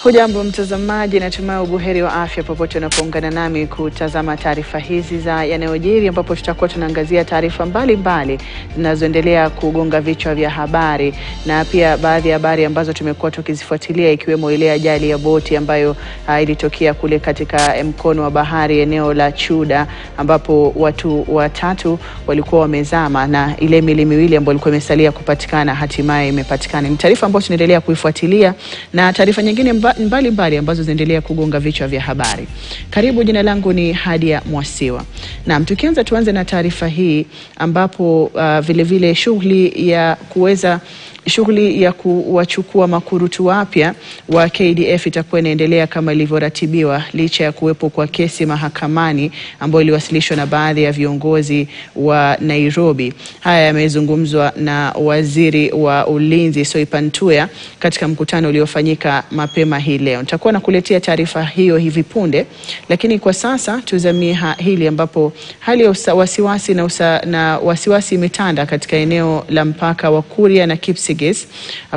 Hujambo mtazamaji, natumai ubuheri wa afya popote unapoungana nami kutazama taarifa hizi za yanayojiri, ambapo tutakuwa tunaangazia taarifa mbalimbali zinazoendelea kugonga vichwa vya habari, na pia baadhi ya habari ambazo tumekuwa tukizifuatilia, ikiwemo ile ajali ya boti ambayo ilitokea kule katika mkono wa bahari eneo la Chuda, ambapo watu watatu walikuwa wamezama na ile mili miwili ambayo ilikuwa imesalia kupatikana hatimaye imepatikana. Ni taarifa ambayo tunaendelea kuifuatilia, na taarifa nyingine mbalimbali ambazo zinaendelea kugonga vichwa vya habari. Karibu, jina langu ni Hadia Mwasiwa. Naam, tuanze na taarifa hii ambapo vile vile shughuli ya kuwachukua makurutu wapya wa KDF itakuwa inaendelea kama ilivyoratibiwa, licha ya kuwepo kwa kesi mahakamani ambayo iliwasilishwa na baadhi ya viongozi wa Nairobi. Haya yamezungumzwa na waziri wa ulinzi Soipan Tuya katika mkutano uliofanyika mapema hii leo. Nitakuwa nakuletea taarifa hiyo hivi punde, lakini kwa sasa tuzamie hili ambapo hali ya wasiwasi imetanda katika eneo la mpaka wa Kuria na Kipsigis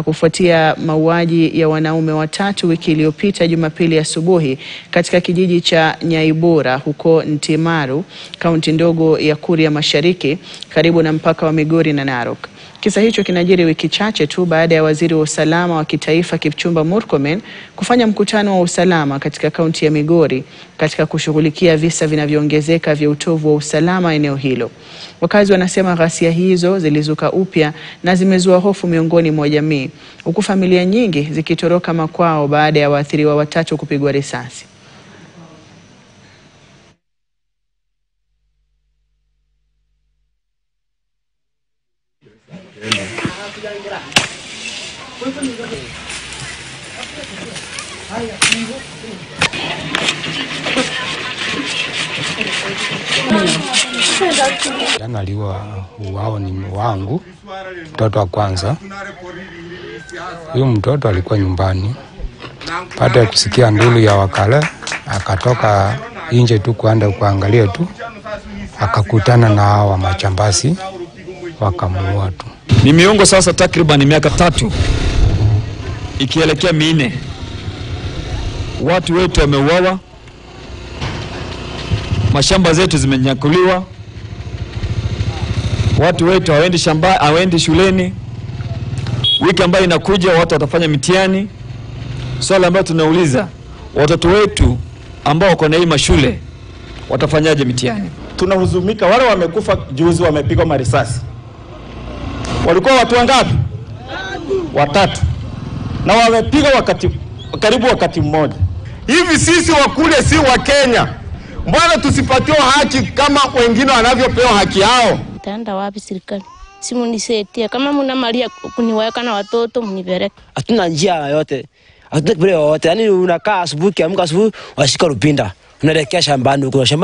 kufuatia mauaji ya wanaume watatu wiki iliyopita Jumapili asubuhi katika kijiji cha Nyaibura huko Ntimaru, kaunti ndogo ya Kuria Mashariki, karibu na mpaka wa Migori na Narok. Kisa hicho kinajiri wiki chache tu baada ya waziri wa usalama wa kitaifa Kipchumba Murkomen kufanya mkutano wa usalama katika kaunti ya Migori katika kushughulikia visa vinavyoongezeka vya utovu wa usalama eneo hilo. Wakazi wanasema ghasia hizo zilizuka upya na zimezua hofu miongoni mwa jamii, huku familia nyingi zikitoroka makwao baada ya waathiriwa watatu kupigwa risasi. Jana wao ni wangu, mtoto wa kwanza. Huyu mtoto alikuwa nyumbani, baada ya kusikia nduru ya wakala akatoka nje tu kuenda kuangalia tu, akakutana na hawa majambazi wakamuua tu. Ni miongo sasa takriban miaka 3 ikielekea 4, watu wetu wameuawa, mashamba zetu zimenyakuliwa, watu wetu hawaendi shuleni. Wiki ambayo inakuja watu watafanya mitihani. Swali ambalo tunauliza, watoto wetu ambao wako na hii mashule watafanyaje mitihani? Tunahuzumika, wale wamekufa juzi wamepigwa marisasi. Walikuwa watu wangapi? Watatu. Na wamepigwa karibu wakati mmoja. Hivi sisi wakule si wa Kenya, mbona tusipatiwe haki kama wengine wanavyopewa haki yao? Taenda wapi serikali? Simu nisetia kama mna mali kuniweka na watoto mnipeleke. Hatuna njia yote. Hatuna kibali yote. Yaani unakaa asubuhi, amka asubuhi washika rupinda. Unaelekea shambani, uko shambani